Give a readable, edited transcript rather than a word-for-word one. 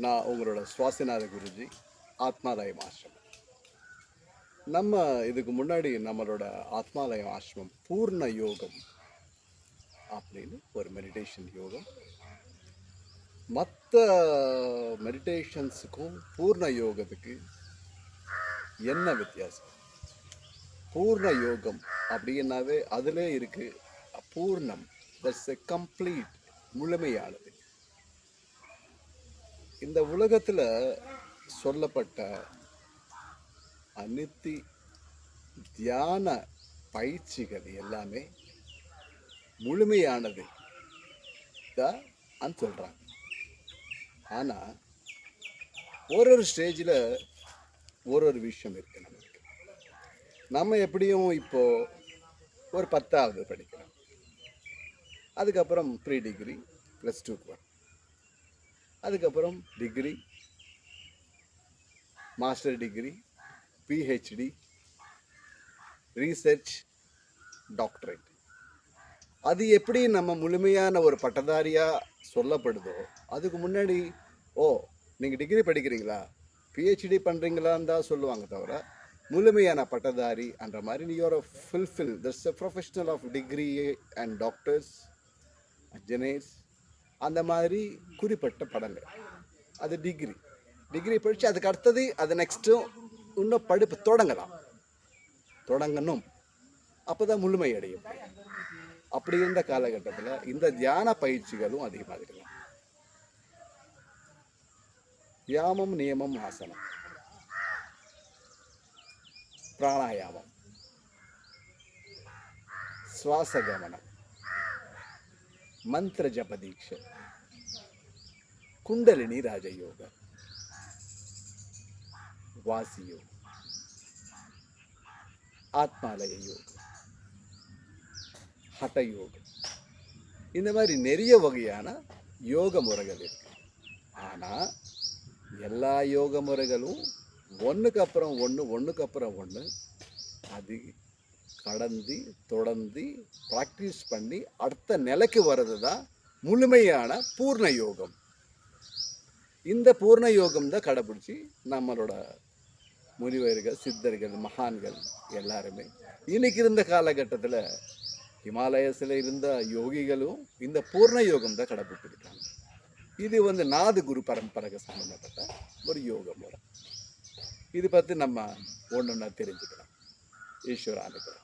நான் உங்களோட சுவாசிநாத குருஜி, ஆத்மாலயம் ஆசிரமம். நம்ம இதுக்கு முன்னாடி நம்மளோட ஆத்மாலயம் ஆசிரமம் பூர்ண யோகம் அப்படின்னு ஒரு மெடிடேஷன் யோகம். மற்ற மெடிடேஷன்ஸுக்கும் பூர்ண யோகத்துக்கு என்ன வித்தியாசம்? பூர்ண யோகம் அப்படின்னாவே அதிலே இருக்கு பூர்ணம், தட்ஸ் எ கம்ப்ளீட், முழுமையானது. இந்த உலகத்துல சொல்லப்பட்ட அனைத்து தியான பயிற்சிகள் எல்லாமே முழுமையானது தான் சொல்றாங்க. ஆனா ஒரு ஸ்டேஜில் ஒரு விஷயம் இருக்கு. நம்ம எப்படியும் இப்போ ஒரு 10வது படிக்கிறோம், அதுக்கப்புறம் ப்ரீ டிகிரி +2க்கு வரும், அதுக்கப்புறம் degree, master degree, PhD, research, doctorate. அது எப்படி நம்ம முழுமையான ஒரு பட்டதாரியா சொல்லப்படுதோ, அதுக்கு முன்னாடி நீங்கள் டிகிரி படிக்கிறீங்களா, பிஹெச்டி பண்ணுறீங்களான்னு தான் சொல்லுவாங்க தவிர முழுமையான பட்டதாரி என்ற மாதிரி நீ ஒரு fulfil that's a professional of degree and doctors, engineers, அந்த மாதிரி குறிப்பிட்ட படங்கள். அது டிகிரி படித்து அதுக்கு அடுத்தது அது நெக்ஸ்ட்டும் இன்னும் படிப்பு தொடங்கணும். அப்போ தான் முழுமை அடையும். அப்படி இருந்த காலகட்டத்தில் இந்த தியான பயிற்சிகளும் அதிகமாக இருக்கலாம். யாமம், நியமம், ஆசனம், பிராணாயாமம், சுவாச கவனம், மந்திர ஜப தீட்சை, குண்டலினி ராஜயோக, வாசி யோகம், ஆத்மாலய யோகம், ஹட யோகம், இந்த மாதிரி நிறைய வகையான யோக முறைகள் இருக்கு. ஆனால் எல்லா யோக முறைகளும் ஒன்றுக்கு அப்புறம் ஒன்று அது கடந்து தொடர்ந்து ப்ராக்டிஸ் பண்ணி அடுத்த நிலைக்கு வர்றது தான் முழுமையான பூர்ண யோகம். இந்த பூர்ண யோகம் தான் கடைபிடிச்சி நம்மளோட முனிவர்கள், சித்தர்கள், மகான்கள் எல்லாருமே இன்னைக்கு இருந்த காலகட்டத்தில் ஹிமாலயஸில் இருந்த யோகிகளும் இந்த பூர்ண யோகம் தான் கடைபிடிச்சிருக்காங்க. இது நாது குரு பரம்பரைக்கு சம்பந்தப்பட்ட ஒரு யோக முறை. இது பற்றி நம்ம ஒன்று தெரிஞ்சுக்கலாம். ஈஸ்வர அனுகிரகம்.